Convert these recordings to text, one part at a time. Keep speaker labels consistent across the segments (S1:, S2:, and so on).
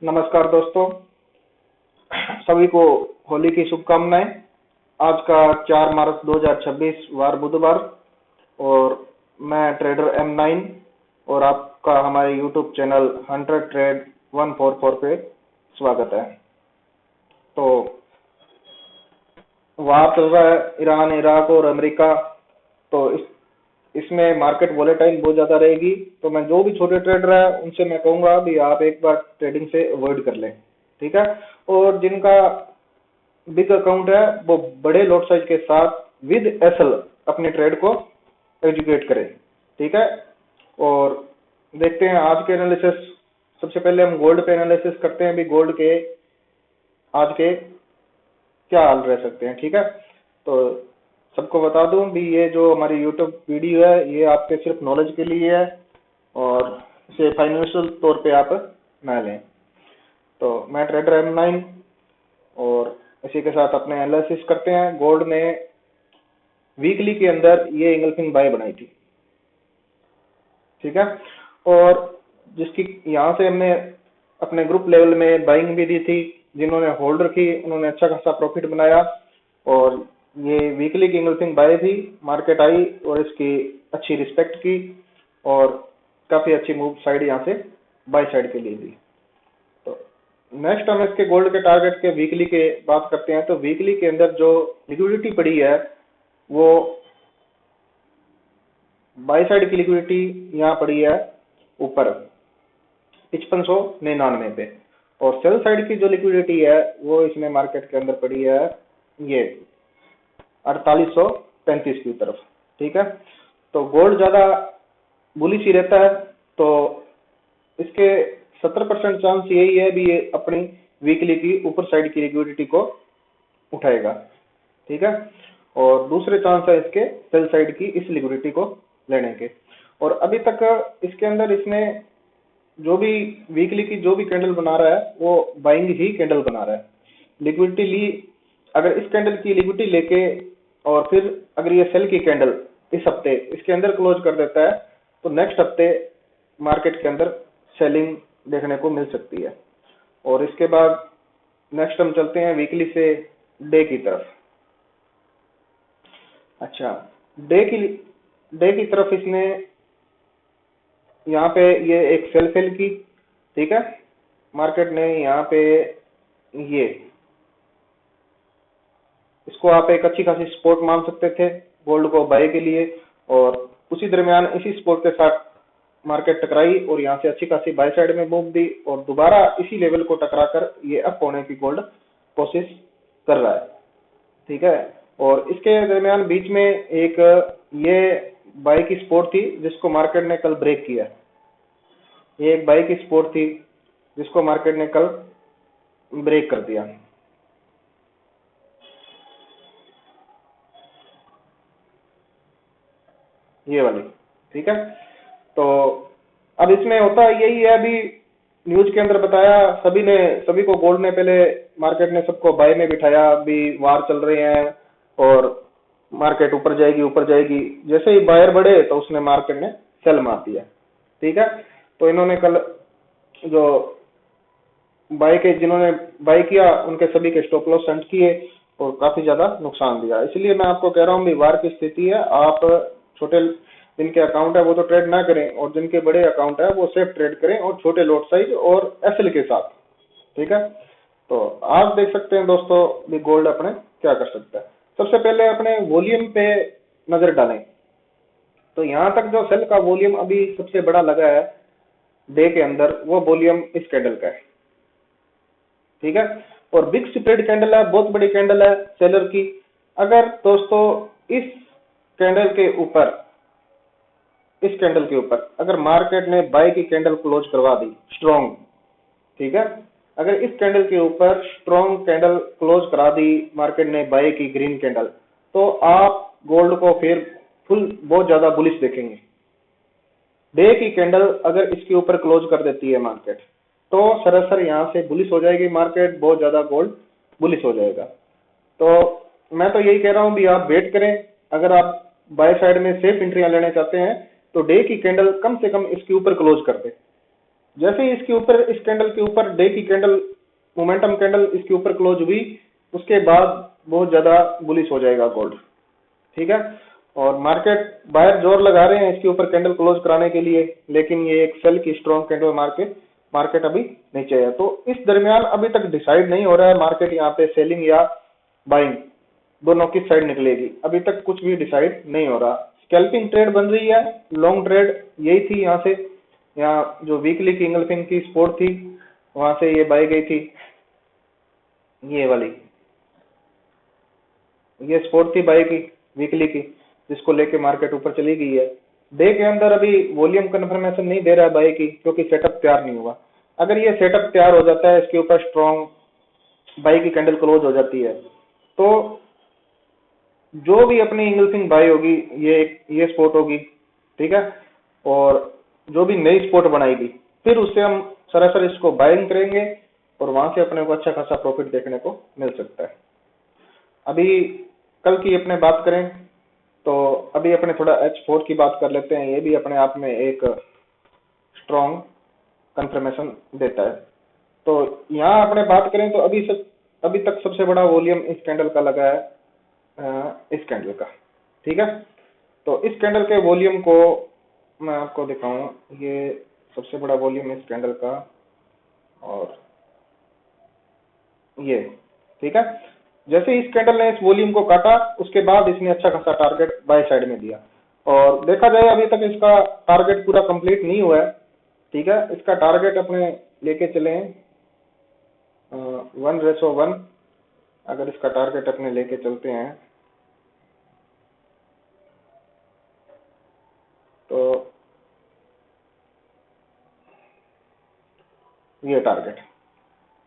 S1: नमस्कार दोस्तों, सभी को होली की शुभकामनाएं। आज का 4 मार्च 2026 वार बुधवार और मैं ट्रेडर M9 और आपका हमारे यूट्यूब चैनल 100 ट्रेड 144 पे स्वागत है। तो वार चल रहा है ईरान, इराक और अमेरिका। तो इसमें मार्केट वोलेटाइल बहुत ज्यादा रहेगी। तो मैं जो भी छोटे ट्रेडर है उनसे मैं कहूंगा भी आप एक बार ट्रेडिंग से अवॉइड कर लें, ठीक है। और जिनका बिग अकाउंट है वो बड़े लॉट साइज के साथ विद एसएल अपने ट्रेड को एग्जीक्यूट करें, ठीक है। और देखते हैं आज के एनालिसिस। सबसे पहले हम गोल्ड पे एनालिसिस करते हैं भी गोल्ड के आज के क्या हाल रह सकते हैं, ठीक है। तो सबको बता दूं भी ये जो हमारी यूट्यूब वीडियो है ये आपके सिर्फ नॉलेज के लिए है और इसे फाइनेंशियल तौर पे आप ना लें। तो मैं ट्रेडर M9 और इसी के साथ अपने एनालिसिस करते हैं। गोल्ड ने वीकली के अंदर ये इंगल्फिंग बाय बनाई थी, ठीक है। और जिसकी यहाँ से हमने अपने ग्रुप लेवल में बाइंग भी दी थी। जिन्होंने होल्ड रखी उन्होंने अच्छा खासा प्रॉफिट बनाया और ये वीकली की इंगल्फिंग बाय थी। मार्केट आई और इसकी अच्छी रिस्पेक्ट की और काफी अच्छी मूव साइड यहाँ से बाय साइड के लिए दी। तो नेक्स्ट हम इसके गोल्ड के टारगेट के वीकली के बात करते हैं। तो वीकली के अंदर जो लिक्विडिटी पड़ी है वो बाय साइड की लिक्विडिटी यहाँ पड़ी है ऊपर 5599 पे और सेल साइड की जो लिक्विडिटी है वो इसमें मार्केट के अंदर पड़ी है ये 4835 की तरफ, ठीक है। तो गोल्ड ज्यादा बुलिश ही रहता है तो इसके 70% चांस यही है भी ये अपनी वीकली की ऊपर साइड की लिक्विडिटी को उठाएगा, ठीक है। और दूसरे चांस है इसके सेल साइड की इस लिक्विडिटी को लेने के। और अभी तक इसके अंदर इसने जो भी वीकली की जो भी कैंडल बना रहा है वो बाइंग ही कैंडल बना रहा है। लिक्विडिटी ली, अगर इस कैंडल की लिक्विडिटी लेके और फिर अगर ये सेल की कैंडल इस हफ्ते इसके अंदर क्लोज कर देता है तो नेक्स्ट हफ्ते मार्केट के अंदर सेलिंग देखने को मिल सकती है। और इसके बाद नेक्स्ट हम चलते हैं वीकली से डे की तरफ। अच्छा, डे की तरफ इसने यहाँ पे ये एक सेल फेल की, ठीक है। मार्केट ने यहाँ पे ये इसको आप एक अच्छी खासी सपोर्ट मान सकते थे गोल्ड को बाय के लिए और उसी दरमियान इसी सपोर्ट के साथ मार्केट टकराई और यहाँ से अच्छी खासी बाय साइड में मूव दी और दोबारा इसी लेवल को टकराकर ये अप होने की गोल्ड कोशिश कर रहा है, ठीक है। और इसके दरमियान बीच में एक ये बाय की सपोर्ट थी जिसको मार्केट ने कल ब्रेक किया। ये एक बाय की सपोर्ट थी जिसको मार्केट ने कल ब्रेक कर दिया। ये वाली, ठीक है। तो अब इसमें होता यही है अभी न्यूज के अंदर बताया सभी को गोल्ड ने पहले मार्केट ने सबको बाय में बिठाया। अभी वार चल रहे हैं और मार्केट ऊपर जाएगी। जैसे ही बायर बढ़े तो उसने मार्केट ने सेल मार दिया, ठीक है। तो इन्होंने कल जो जिन्होंने बाय किया उनके सभी के स्टॉप लॉस सेंड किए और काफी ज्यादा नुकसान दिया। इसलिए मैं आपको कह रहा हूँ वार की स्थिति है। आप छोटे जिनके अकाउंट है वो तो ट्रेड ना करें और जिनके बड़े अकाउंट है वो सेफ ट्रेड करें और छोटे लॉट साइज और एसएल के साथ, ठीक है। तो आप देख सकते हैं दोस्तों भी गोल्ड अपने क्या कर सकता है। सबसे पहले अपने वॉल्यूम पे नजर डालें। तो यहां तक जो सेल का वॉल्यूम अभी सबसे बड़ा लगा है डे के अंदर वो वॉल्यूम इस कैंडल का है, ठीक है। और बिग स्प्रेड कैंडल है, बहुत बड़ी कैंडल है सेलर की। अगर दोस्तों इस कैंडल के ऊपर अगर मार्केट ने बाय की कैंडल क्लोज करवा दी स्ट्रॉन्ग, ठीक है। अगर इस कैंडल के ऊपर स्ट्रॉन्ग कैंडल क्लोज करा दी मार्केट ने बाय की ग्रीन कैंडल तो आप गोल्ड को फिर फुल बहुत ज्यादा बुलिश देखेंगे। डे की कैंडल अगर इसके ऊपर क्लोज कर देती है मार्केट तो सरासर यहां से बुलिश हो जाएगी मार्केट, बहुत ज्यादा गोल्ड बुलिश हो जाएगा। तो मैं तो यही कह रहा हूं भी आप वेट करें। अगर आप बाय साइड में सेफ एंट्रियां लेना चाहते हैं तो डे की कैंडल कम से कम इसके ऊपर क्लोज कर दे, जैसे ही इसके ऊपर, इस कैंडल के ऊपर डे की कैंडल, मोमेंटम कैंडल इसके ऊपर क्लोज हुई, उसके बाद बहुत ज्यादा बुलिश हो जाएगा गोल्ड। ठीक है, और मार्केट बाहर जोर लगा रहे हैं इसके ऊपर कैंडल क्लोज कराने के लिए, लेकिन ये एक सेल की स्ट्रॉन्ग कैंडल मार्केट अभी नीचे है। तो इस दरमियान अभी तक डिसाइड नहीं हो रहा है मार्केट यहाँ पे सेलिंग या बाइंग दोनों किस साइड निकलेगी, अभी तक कुछ भी डिसाइड नहीं हो रहा। स्कैल्पिंग ट्रेड बन रही है, लॉन्ग ट्रेड यही थी, यहाँ से यहाँ जो वीकली की इंगल्फिंग की सपोर्ट थी वहां से ये बाई गई थी, ये वाली ये सपोर्ट थी बाई की वीकली की, जिसको लेके मार्केट ऊपर चली गई है। डे के अंदर अभी वॉल्यूम कंफर्मेशन नहीं दे रहा है बाई की, क्योंकि सेटअप तैयार नहीं हुआ। अगर ये सेटअप तैयार हो जाता है, इसके ऊपर स्ट्रॉन्ग बाई की कैंडल क्लोज हो जाती है, तो जो भी अपनी इंगल्फिंग बाई होगी ये स्पोर्ट होगी। ठीक है, और जो भी नई स्पोर्ट बनाएगी फिर उससे हम सरासर इसको बाइंग करेंगे और वहां से अपने को अच्छा खासा प्रॉफिट देखने को मिल सकता है। अभी कल की अपने बात करें तो अभी अपने थोड़ा H4 की बात कर लेते हैं, ये भी अपने आप में एक स्ट्रॉन्ग कंफर्मेशन देता है। तो यहाँ अपने बात करें तो अभी तक सबसे बड़ा वॉल्यूम इस कैंडल का लगा है, इस कैंडल का। ठीक है, तो इस कैंडल के वॉल्यूम को मैं आपको दिखाऊं, ये सबसे बड़ा वॉल्यूम इस कैंडल का, और ये ठीक है। जैसे इस कैंडल ने इस वॉल्यूम को काटा, उसके बाद इसने अच्छा खासा टारगेट बाय साइड में दिया, और देखा जाए अभी तक इसका टारगेट पूरा कंप्लीट नहीं हुआ है। ठीक है, इसका टारगेट अपने लेके चले 1:1, अगर इसका टारगेट अपने लेके चलते हैं तो ये टारगेट,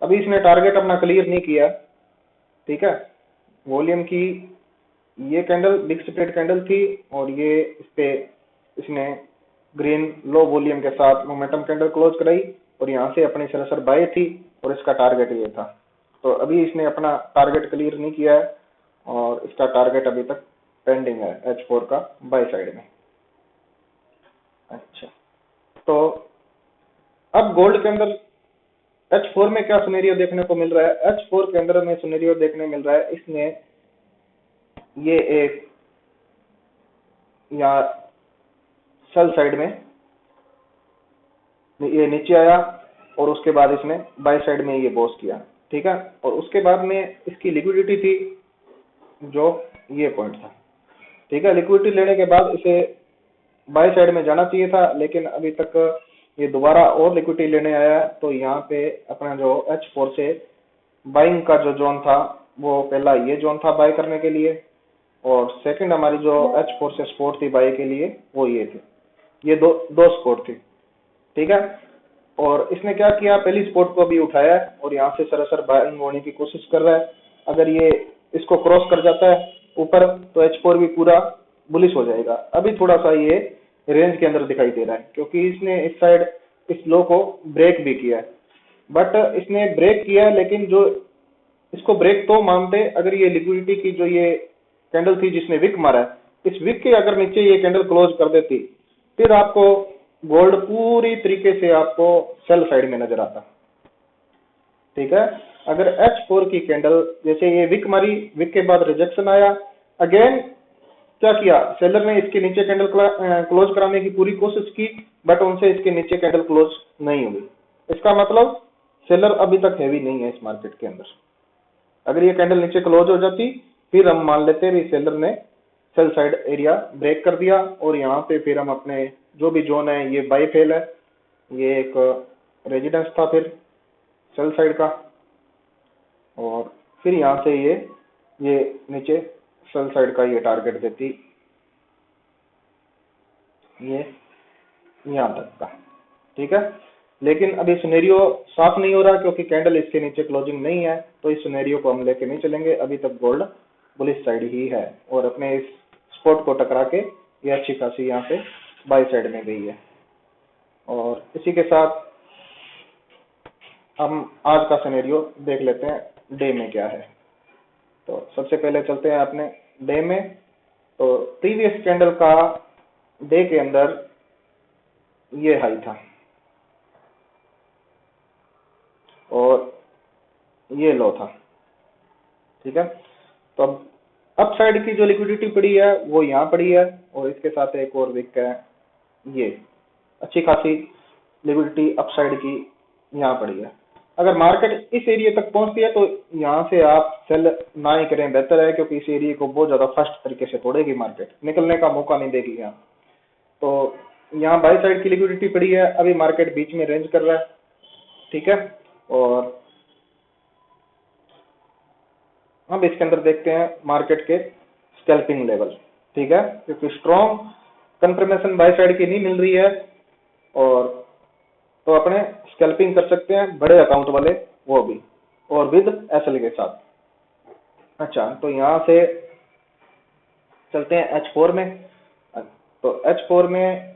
S1: अभी इसने टारगेट अपना क्लियर नहीं किया। ठीक है, वॉल्यूम की ये कैंडल बिग स्प्रेड कैंडल थी, और ये इस पे इसने ग्रीन लो वॉल्यूम के साथ मोमेंटम कैंडल क्लोज कराई, और यहाँ से अपनी सरासर बाय थी, और इसका टारगेट ये था। तो अभी इसने अपना टारगेट क्लियर नहीं किया है, और इसका टारगेट अभी तक पेंडिंग है H4 का बाय साइड में। अच्छा, तो अब गोल्ड के अंदर H4 में क्या सिनेरियो देखने को मिल रहा है? H4 के अंदर में सिनेरियो देखने मिल रहा है, इसने ये एक या सेल साइड में ये नीचे आया, और उसके बाद इसने बाय साइड में ये बॉस किया। ठीक है, और उसके बाद में इसकी लिक्विडिटी थी जो ये पॉइंट था। ठीक है, लिक्विडिटी लेने के बाद इसे बाय साइड में जाना चाहिए था, लेकिन अभी तक ये दोबारा और लिक्विडिटी लेने आया है। तो यहाँ पे अपना जो H4 से बाइंग का जो जोन था, वो पहला ये जोन था बाय करने के लिए, और सेकंड हमारी जो H4 से सपोर्ट थी बाय के लिए वो ये थी, ये दो सपोर्ट थी। ठीक है, और इसने क्या किया, पहली सपोर्ट को भी उठाया है, और यहाँ से सरासर बाइंग होने की कोशिश कर रहा है। अगर ये इसको क्रॉस कर जाता है ऊपर, तो H4 भी पूरा बुलिश हो जाएगा। अभी थोड़ा सा ये रेंज के अंदर दिखाई दे रहा है, क्योंकि इसने इस साइड इस लो को ब्रेक भी किया है, बट इसने ब्रेक किया है, लेकिन जो इसको ब्रेक तो मानते अगर ये लिक्विडिटी की जो ये कैंडल थी जिसने विक मारा है, इस विक के अगर नीचे ये कैंडल क्लोज कर देती, फिर आपको गोल्ड पूरी तरीके से आपको सेल साइड में नजर आता। ठीक है, अगर H4 की कैंडल जैसे ये विक मारी, विक के बाद रिजेक्शन आया, अगेन क्या किया सेलर ने, इसके नीचे कैंडल क्लोज कराने की पूरी कोशिश की, बट उनसे इसके नीचे कैंडल क्लोज नहीं हुई। इसका मतलब सेलर अभी तक हैवी नहीं है इस मार्केट के अंदर। अगर ये कैंडल नीचे क्लोज हो जाती, फिर हम मान लेते हैं सेलर ने सेल साइड एरिया ब्रेक कर दिया, और यहाँ पे फिर हम अपने जो भी जोन है, ये बाई फेल है, ये एक रेजिडेंस था फिर सेल साइड का, और फिर यहाँ से ये नीचे सेल साइड का ये टारगेट देती, ये यहाँ तक का। ठीक है, लेकिन अभी सिनेरियो साफ नहीं हो रहा, क्योंकि कैंडल इसके नीचे क्लोजिंग नहीं है, तो इस सिनेरियो को हम लेके नहीं चलेंगे। अभी तक गोल्ड बुलिश साइड ही है, और अपने इस स्पॉट को टकरा के ये अच्छी खासी यहाँ पे बाई साइड में गई है। और इसी के साथ हम आज का सिनेरियो देख लेते हैं डे में क्या है। तो सबसे पहले चलते हैं अपने डे में। तो प्रीवियस कैंडल का डे के अंदर ये हाई था, और ये लो था, ठीक है। तो अब अप साइड की जो लिक्विडिटी पड़ी है वो यहाँ पड़ी है, और इसके साथ एक और विक है, ये अच्छी खासी लिक्विडिटी अप साइड की यहाँ पड़ी है। अगर मार्केट इस एरिया तक पहुंचती है तो यहाँ से आप सेल ना ही करें, बेहतर है, क्योंकि इस एरिया को बहुत ज्यादा फास्ट तरीके से तोड़ेगी मार्केट, निकलने का मौका नहीं देगी यहाँ। तो यहाँ बाई साइड की लिक्विडिटी पड़ी है, अभी मार्केट बीच में रेंज कर रहा है, ठीक है। और अब इसके अंदर देखते हैं मार्केट के स्कैल्पिंग लेवल, ठीक है, क्योंकि स्ट्रॉन्ग कंफर्मेशन बाय साइड की नहीं मिल रही है, और तो अपने स्कैल्पिंग कर सकते हैं बड़े अकाउंट वाले, वो भी, और विद एसएल के साथ। अच्छा, तो यहाँ से चलते हैं H4 में। तो H4 में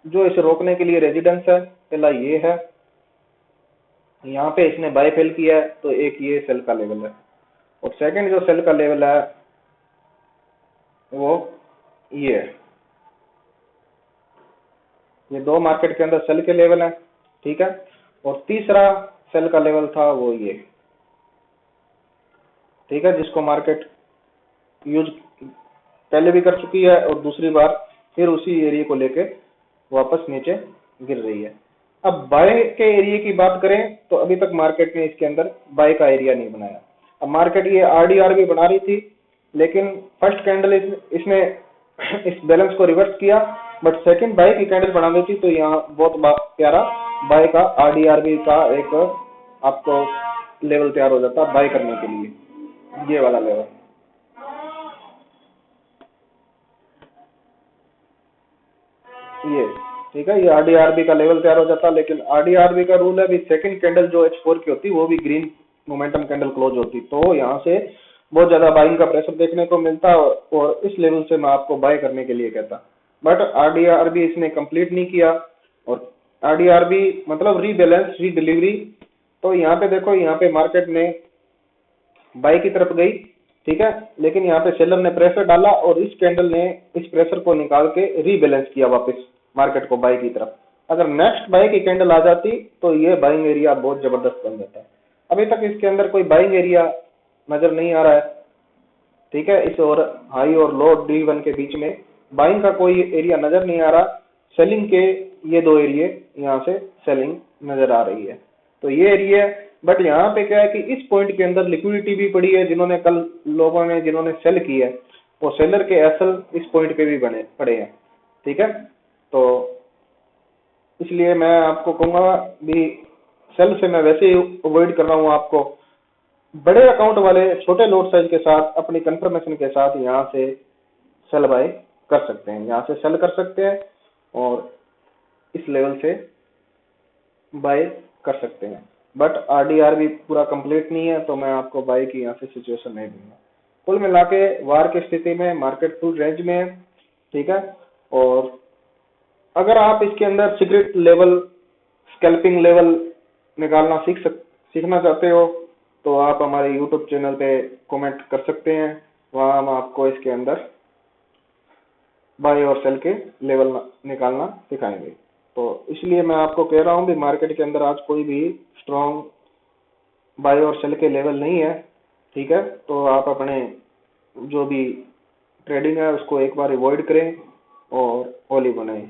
S1: जो इसे रोकने के लिए रेजिडेंस है, पहला ये है, यहाँ पे इसने बाय फेल किया है, तो एक ये सेल का लेवल है, और सेकंड जो सेल का लेवल है वो ये है। ये दो मार्केट के अंदर सेल के लेवल है, ठीक है। और तीसरा सेल का लेवल था वो ये, ठीक है, जिसको मार्केट यूज पहले भी कर चुकी है, और दूसरी बार फिर उसी एरिया को लेके वापस नीचे गिर रही है। अब बाय के एरिया की बात करें तो अभी तक मार्केट ने इसके अंदर बाय का एरिया नहीं बनाया। अब मार्केट ये आरडीआर भी बना रही थी, लेकिन फर्स्ट कैंडल इसने इस बैलेंस को रिवर्स किया, बट सेकंड बाय की कैंडल बना दी थी, तो यहाँ बहुत प्यारा बाय का आरडीआरबी का एक आपको लेवल तैयार हो जाता बाय करने के लिए, ये वाला लेवल, ये, ठीक है। ये आरडीआरबी का लेवल तैयार हो जाता, लेकिन आरडीआरबी का रूल है अभी सेकंड कैंडल जो H4 की होती वो भी ग्रीन मोमेंटम कैंडल क्लोज होती, तो यहाँ से बहुत ज्यादा बाइंग का प्रेशर देखने को मिलता, और इस लेवल से मैं आपको बाय करने के लिए कहता। बट आरडीआरबी इसने कंप्लीट नहीं किया, और आरडीआरबी मतलब रीबैलेंस रीडिलीवरी। तो यहाँ पे देखो, यहाँ पे मार्केट ने बाय की तरफ गई, ठीक है, लेकिन यहाँ पे सेलर ने प्रेशर डाला, और इस कैंडल ने इस प्रेशर को निकाल के रीबैलेंस किया वापस मार्केट को बाय की तरफ। अगर नेक्स्ट बाय की कैंडल आ जाती तो ये बाइंग एरिया बहुत जबरदस्त बन जाता है। अभी तक इसके अंदर कोई बाइंग एरिया नजर नहीं आ रहा है, ठीक है। इस और हाई और लो D1 के बीच में बाइंग का कोई एरिया नजर नहीं आ रहा। सेलिंग के ये दो एरिया यहाँ से सेलिंग नजर आ रही है, तो ये एरिया। बट यहाँ पे क्या है कि इस पॉइंट के अंदर लिक्विडिटी भी पड़ी है, जिन्होंने कल लोगों ने जिन्होंने सेल की है वो सेलर के एसएल इस पॉइंट पे भी बने पड़े हैं, ठीक है। तो इसलिए मैं आपको कहूंगा भी सेल से मैं वैसे ही अवॉइड कर रहा हूँ आपको। बड़े अकाउंट वाले छोटे लॉट साइज के साथ अपनी कंफर्मेशन के साथ यहाँ से सेल बाय कर सकते हैं, यहाँ से सेल कर सकते हैं, और इस लेवल से बाय कर सकते हैं। बट आरडीआर भी पूरा कंप्लीट नहीं है, तो मैं आपको बाय की यहाँ से सिचुएशन नहीं दूंगा। कुल मिला के वार की स्थिति में मार्केट फुल रेंज में है, ठीक है। और अगर आप इसके अंदर सीक्रेट लेवल स्कैल्पिंग लेवल निकालना सीखना चाहते हो, तो आप हमारे यूट्यूब चैनल पे कमेंट कर सकते हैं, वहां हम आपको इसके अंदर बाय और सेल के लेवल निकालना सिखाएंगे। तो इसलिए मैं आपको कह रहा हूं भी मार्केट के अंदर आज कोई भी स्ट्रॉन्ग बाय और सेल के लेवल नहीं है, ठीक है। तो आप अपने जो भी ट्रेडिंग है उसको एक बार अवॉइड करें और होली बनाएं।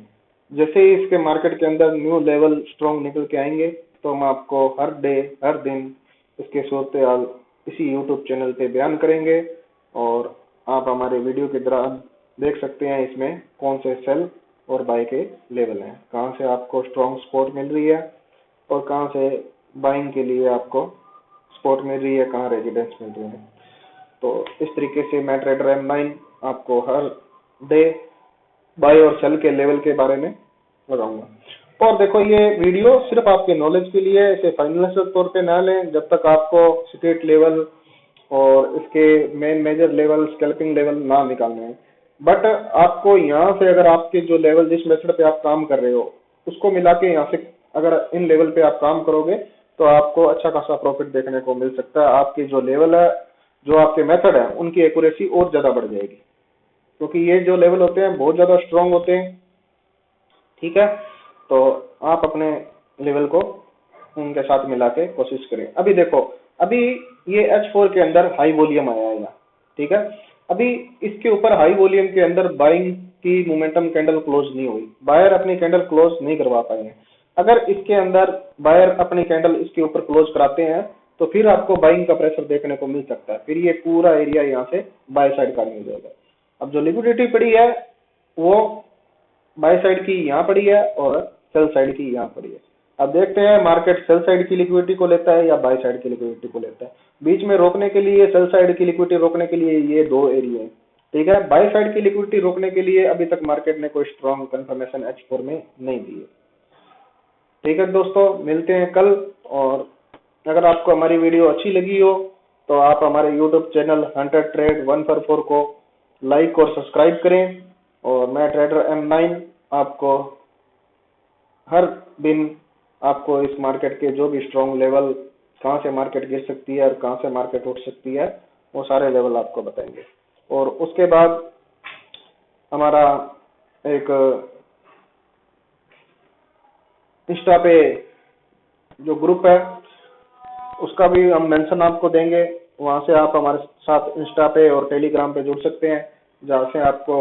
S1: जैसे ही इसके मार्केट के अंदर न्यू लेवल स्ट्रॉन्ग निकल के आएंगे, तो हम आपको हर डे हर दिन इसके सूरत हाल इसी यूट्यूब चैनल पे बयान करेंगे, और आप हमारे वीडियो के दौरान देख सकते हैं इसमें कौन से सेल और बाय के लेवल हैं, कहाँ से आपको स्ट्रॉन्ग सपोर्ट मिल रही है, और कहाँ से बाइंग के लिए आपको सपोर्ट मिल रही है, कहाँ रेजिडेंस मिल रही है। तो इस तरीके से मैं ट्रेडर M9 आपको हर डे बाय और सेल के लेवल के बारे में बताऊंगा। और देखो, ये वीडियो सिर्फ आपके नॉलेज के लिए, इसे फाइनेंशियल तौर पे ना लें जब तक आपको स्टेट लेवल और इसके main major level scalping level ना निकालने हैं। बट आपको यहाँ से अगर आपके जो लेवल जिस मेथड पे आप काम कर रहे हो उसको मिला के यहाँ से अगर इन लेवल पे आप काम करोगे तो आपको अच्छा खासा प्रॉफिट देखने को मिल सकता है। आपके जो लेवल है, जो आपके मेथड है, उनकी एक्यूरेसी और ज्यादा बढ़ जाएगी, क्योंकि ये जो लेवल होते हैं बहुत ज्यादा स्ट्रांग होते हैं, ठीक है। तो आप अपने लेवल को उनके साथ मिला के कोशिश करें। अभी देखो, अभी ये H4 के अंदर हाई वॉल्यूम आया है यहाँ, ठीक है। अभी इसके ऊपर हाई वॉल्यूम के अंदर बाइंग की मोमेंटम कैंडल क्लोज नहीं हुई, बायर अपनी कैंडल क्लोज नहीं करवा पाएंगे। अगर इसके अंदर बायर अपनी कैंडल इसके ऊपर क्लोज कराते हैं तो फिर आपको बाइंग का प्रेशर देखने को मिल सकता है, फिर ये पूरा एरिया यहाँ से बाय साइड का नहीं हो जाएगा। अब जो लिक्विडिटी पड़ी है वो बाय साइड की यहाँ पड़ी है और सेल साइड की यहाँ पड़ी है। अब देखते हैं मार्केट सेल साइड की लिक्विडिटी को लेता है या बाय साइड की लिक्विडिटी को लेता है। बीच में रोकने के लिए, सेल साइड की लिक्विडिटी रोकने के लिए ये दो एरिया है, ठीक है। बाय साइड की लिक्विडिटी रोकने के लिए अभी तक मार्केट ने कोई स्ट्रॉन्ग कंफर्मेशन H4 में नहीं दी है, ठीक है दोस्तों। मिलते हैं कल, और अगर आपको हमारी वीडियो अच्छी लगी हो तो आप हमारे यूट्यूब चैनल हंटर ट्रेड 144 को लाइक और सब्सक्राइब करें। और मैं ट्रेडर M9 आपको हर दिन आपको इस मार्केट के जो भी स्ट्रॉन्ग लेवल, कहां से मार्केट गिर सकती है और कहां से मार्केट उठ सकती है, वो सारे लेवल आपको बताएंगे। और उसके बाद हमारा एक इंस्टा पे जो ग्रुप है उसका भी हम मेंशन आपको देंगे, वहां से आप हमारे साथ इंस्टा पे और टेलीग्राम पे जुड़ सकते हैं, जहां से आपको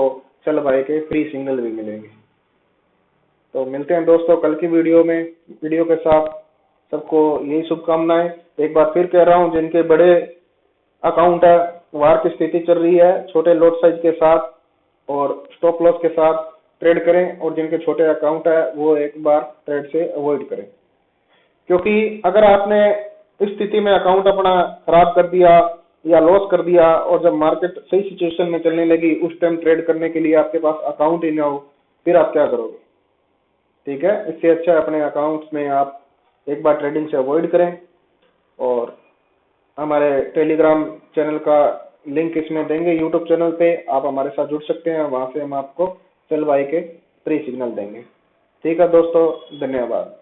S1: चल भाई के फ्री सिग्नल भी मिलेंगे। तो मिलते हैं दोस्तों कल की वीडियो के साथ। सबको यही शुभकामनाएं। एक बार फिर कह रहा हूं, जिनके बड़े अकाउंट है, वार की स्थिति चल रही है, छोटे लॉट साइज के साथ और स्टॉप लॉस के साथ ट्रेड करें, और जिनके छोटे अकाउंट है वो एक बार ट्रेड से अवॉइड करें। क्योंकि अगर आपने इस स्थिति में अकाउंट अपना खराब कर दिया या लॉस कर दिया, और जब मार्केट सही सिचुएशन में चलने लगी उस टाइम ट्रेड करने के लिए आपके पास अकाउंट ही ना हो, फिर आप क्या करोगे, ठीक है। इससे अच्छा अपने अकाउंट्स में आप एक बार ट्रेडिंग से अवॉइड करें। और हमारे टेलीग्राम चैनल का लिंक इसमें देंगे, यूट्यूब चैनल पे आप हमारे साथ जुड़ सकते हैं, वहां से हम आपको सेल बाय के फ्री सिग्नल देंगे। ठीक है दोस्तों, धन्यवाद।